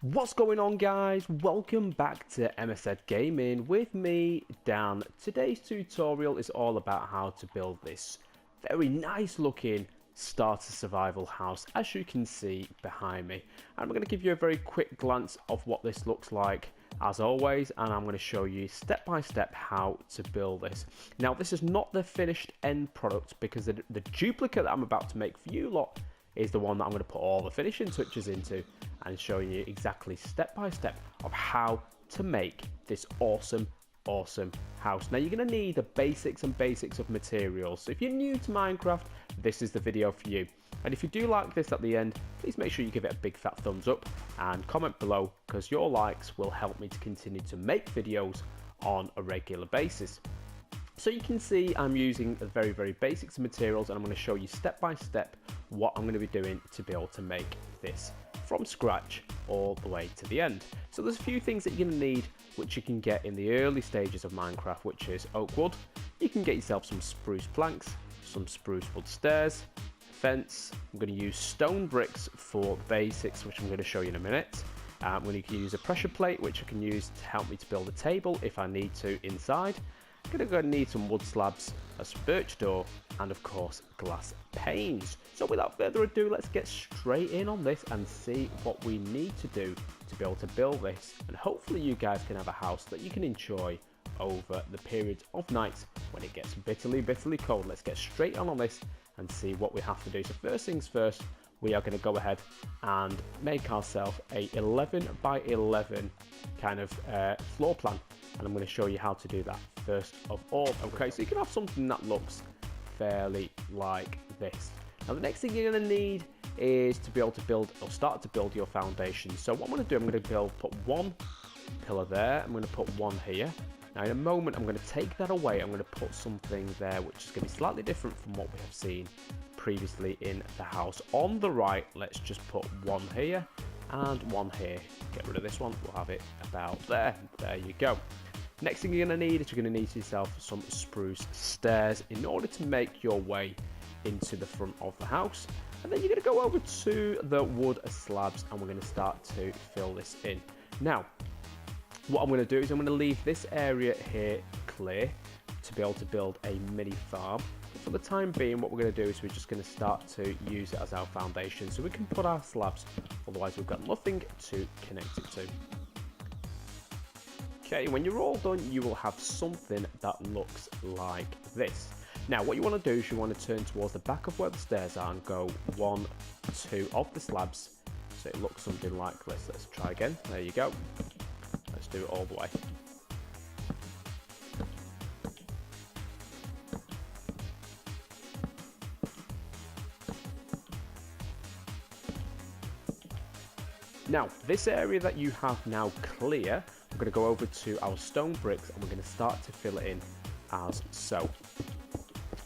What's going on, guys? Welcome back to mszgaming with me, Dan. Today's tutorial is all about how to build this very nice looking starter survival house, as you can see behind me. I'm going to give you a very quick glance of what this looks like as always, and I'm going to show you step by step how to build this. Now, this is not the finished end product because the duplicate that I'm about to make for you lot is the one that I'm going to put all the finishing touches into and showing you exactly step by step of how to make this awesome house. Now, you're going to need the basics of materials, so if you're new to Minecraft, this is the video for you. And if you do like this at the end, please make sure you give it a big fat thumbs up and comment below, because your likes will help me to continue to make videos on a regular basis. So you can see I'm using the very basics of materials, and I'm going to show you step by step what I'm going to be doing to be able to make this from scratch all the way to the end. So there's a few things that you're going to need which you can get in the early stages of Minecraft, which is oak wood. You can get yourself some spruce planks, some spruce wood stairs, fence. I'm going to use stone bricks for basics, which I'm going to show you in a minute. I'm going to use a pressure plate, which I can use to help me to build a table if I need to inside. I'm going to need some wood slabs, a birch door, and of course glass panes. So without further ado, let's get straight in on this and see what we need to do to be able to build this, and hopefully you guys can have a house that you can enjoy over the periods of nights when it gets bitterly cold. Let's get straight on this and see what we have to do. So first things first, we are going to go ahead and make ourselves a 11 by 11 kind of floor plan, and I'm going to show you how to do that first of all. Okay, so you can have something that looks fairly like this. Now, the next thing you're going to need is to be able to build or start to build your foundation. So what I'm going to do, I'm going to put one pillar there, I'm going to put one here. Now in a moment I'm going to take that away, I'm going to put something there which is going to be slightly different from what we have seen previously in the house. On the right, let's just put one here and one here. Get rid of this one, we'll have it about there. There you go. Next thing you're going to need is you're going to need yourself some spruce stairs in order to make your way into the front of the house. And then you're going to go over to the wood slabs and we're going to start to fill this in. Now, what I'm going to do is I'm going to leave this area here clear to be able to build a mini farm. But for the time being, what we're going to do is we're just going to start to use it as our foundation so we can put our slabs, otherwise we've got nothing to connect it to. Okay, when you're all done, you will have something that looks like this. Now, what you want to do is you want to turn towards the back of where the stairs are and go 1, 2 of the slabs, so it looks something like this. Let's try again. There you go. Let's do it all the way. Now, this area that you have now clear, we're going to go over to our stone bricks and we're going to start to fill it in as so.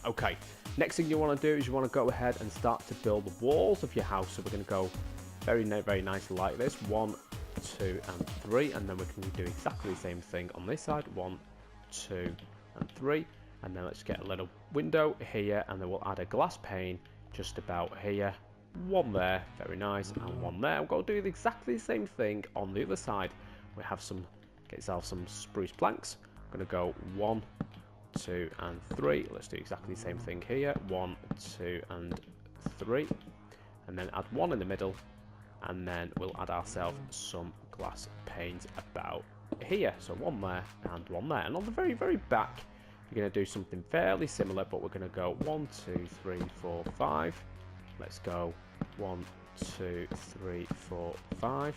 Okay, next thing you want to do is you want to go ahead and start to build the walls of your house. So we're going to go very nice like this, 1, 2 and 3, and then we can do exactly the same thing on this side, 1, 2 and 3, and then let's get a little window here, and then we'll add a glass pane just about here, one there, very nice, and one there. We're going to do exactly the same thing on the other side. We have get yourself some spruce planks. I'm going to go 1, 2 and 3. Let's do exactly the same thing here, 1, 2 and 3, and then add one in the middle, and then we'll add ourselves some glass panes about here, so one there and one there. And on the very back, you're going to do something fairly similar, but we're going to go 1, 2, 3, 4, 5. Let's go 1, 2, 3, 4, 5.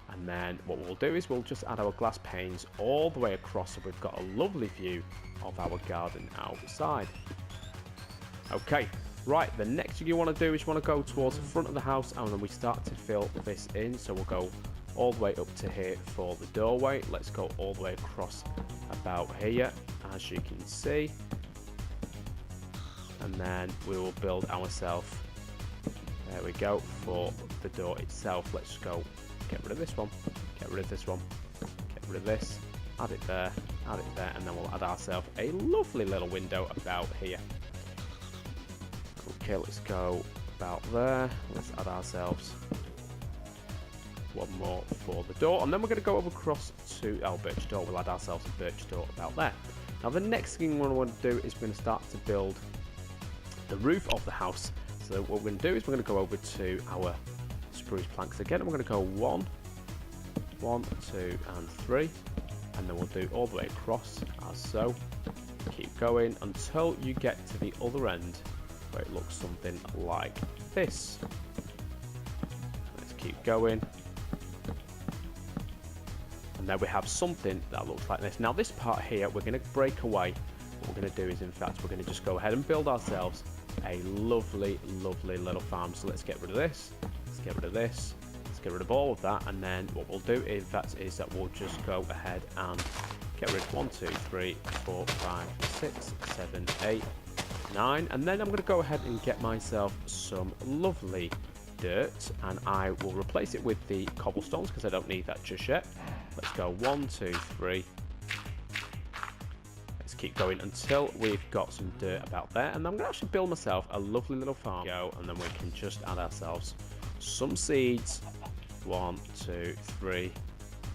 And then what we'll do is we'll just add our glass panes all the way across, so we've got a lovely view of our garden outside. Okay, right, the next thing you want to do is you want to go towards the front of the house, and then we start to fill this in. So we'll go all the way up to here for the doorway. Let's go all the way across about here, as you can see. And then we will build ourselves, there we go, for the door itself. Let's go get rid of this one, get rid of this one, get rid of this, add it there, and then we'll add ourselves a lovely little window about here. Okay, let's go about there. Let's add ourselves one more for the door, and then we're going to go over across to our birch door. We'll add ourselves a birch door about there. Now the next thing we want to do is we're going to start to build the roof of the house. So what we're going to do is we're going to go over to our spruce planks again, and we're going to go 1, 2 and 3, and then we'll do all the way across as so. Keep going until you get to the other end where it looks something like this. Let's keep going. And then we have something that looks like this. Now this part here, we're going to break away. What we're going to do is, in fact, we're going to just go ahead and build ourselves a lovely, lovely little farm. So let's get rid of this. Let's get rid of this. Let's get rid of all of that. And then what we'll do, in fact, is that we'll just go ahead and get rid of 1, 2, 3, 4, 5, 6, 7, 8, 9. And then I'm going to go ahead and get myself some lovely dirt, and I will replace it with the cobblestones because I don't need that just yet. Let's go 1, 2, 3. Let's keep going until we've got some dirt about there, and I'm going to actually build myself a lovely little farm. And then we can just add ourselves some seeds. 1, 2, 3.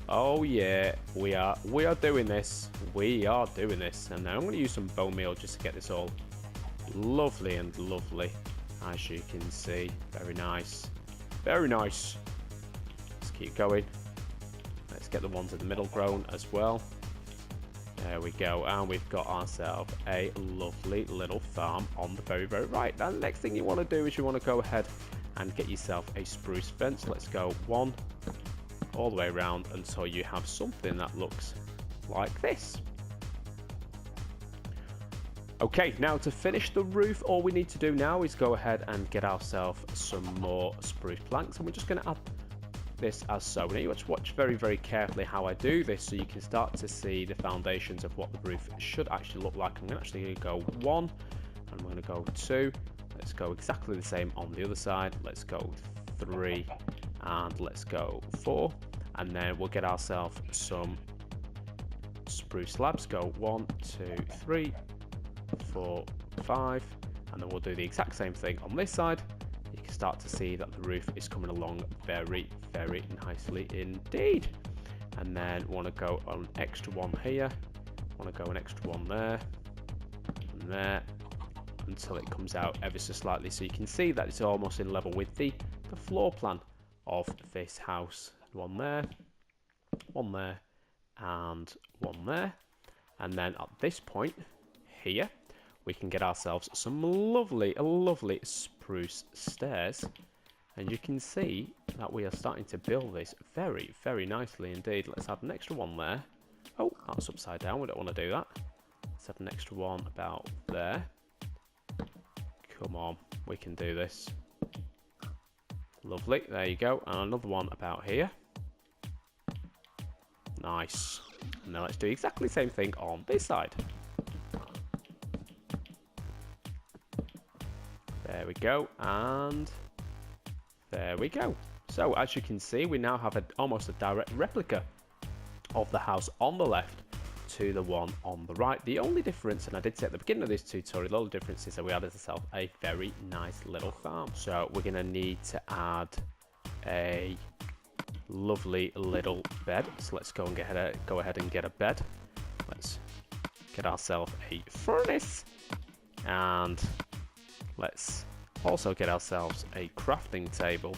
Oh yeah, we are doing this. We are doing this. And now I'm going to use some bone meal just to get this all lovely and lovely. As you can see, very nice. Very nice. Let's keep going. Let's get the ones in the middle grown as well. There we go. And we've got ourselves a lovely little farm on the very, very right. Now the next thing you want to do is you want to go ahead and get yourself a spruce fence. Let's go 1 all the way around until you have something that looks like this. Okay, now to finish the roof, all we need to do now is go ahead and get ourselves some more spruce planks, and we're just going to add this as so. Now you want to watch very, very carefully how I do this so you can start to see the foundations of what the roof should actually look like. I'm going to actually go 1, and I'm going to go 2. Let's go exactly the same on the other side. Let's go 3, and let's go 4, and then we'll get ourselves some spruce slabs. Go 1, 2, 3, 4, 5, and then we'll do the exact same thing on this side. You can start to see that the roof is coming along very, very nicely indeed. And then want to go an extra one here, want to go an extra one there and there until it comes out ever so slightly, so you can see that it's almost in level with the floor plan of this house. One there, and one there. And then at this point here, we can get ourselves some lovely, lovely spruce stairs. And you can see that we are starting to build this very, very nicely indeed. Let's add an extra one there. Oh, that's upside down. We don't want to do that. Let's add an extra one about there. Come on, we can do this. Lovely, there you go. And another one about here. Nice. And now let's do exactly the same thing on this side. There we go, and there we go. So as you can see, we now have almost a direct replica of the house on the left to the one on the right. The only difference, and I did say at the beginning of this tutorial, the only difference is that we added ourselves a very nice little farm. So we're going to need to add a lovely little bed. So let's go ahead and get a bed. Let's get ourselves a furnace, and let's also get ourselves a crafting table.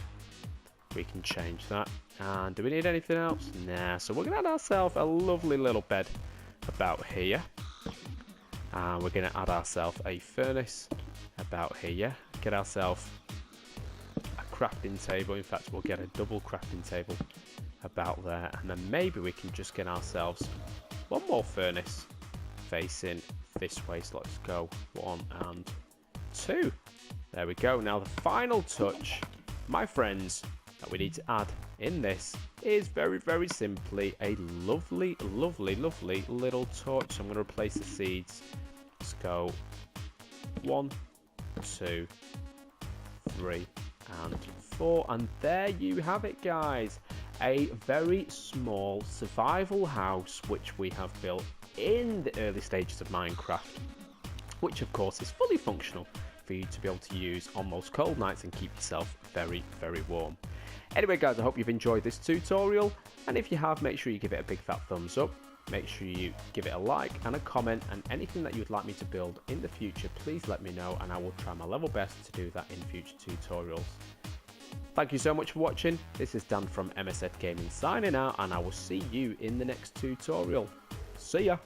We can change that. And do we need anything else? Nah, so we're going to add ourselves a lovely little bed about here. And we're going to add ourselves a furnace about here. Get ourselves a crafting table. In fact, we'll get a double crafting table about there. And then maybe we can just get ourselves one more furnace facing this way. So let's go 1 and 2. There we go. Now the final touch, my friends, that we need to add in this is very, very simply a lovely, lovely, lovely little torch. So I'm going to replace the seeds. Let's go 1, 2, 3 and 4, and there you have it, guys. A very small survival house which we have built in the early stages of Minecraft, which of course is fully functional for you to be able to use on those cold nights and keep yourself very, very warm. Anyway guys, I hope you've enjoyed this tutorial, and if you have, make sure you give it a big fat thumbs up. Make sure you give it a like and a comment, and anything that you would like me to build in the future, please let me know and I will try my level best to do that in future tutorials. Thank you so much for watching. This is Dan from mszgaming signing out, and I will see you in the next tutorial. See ya!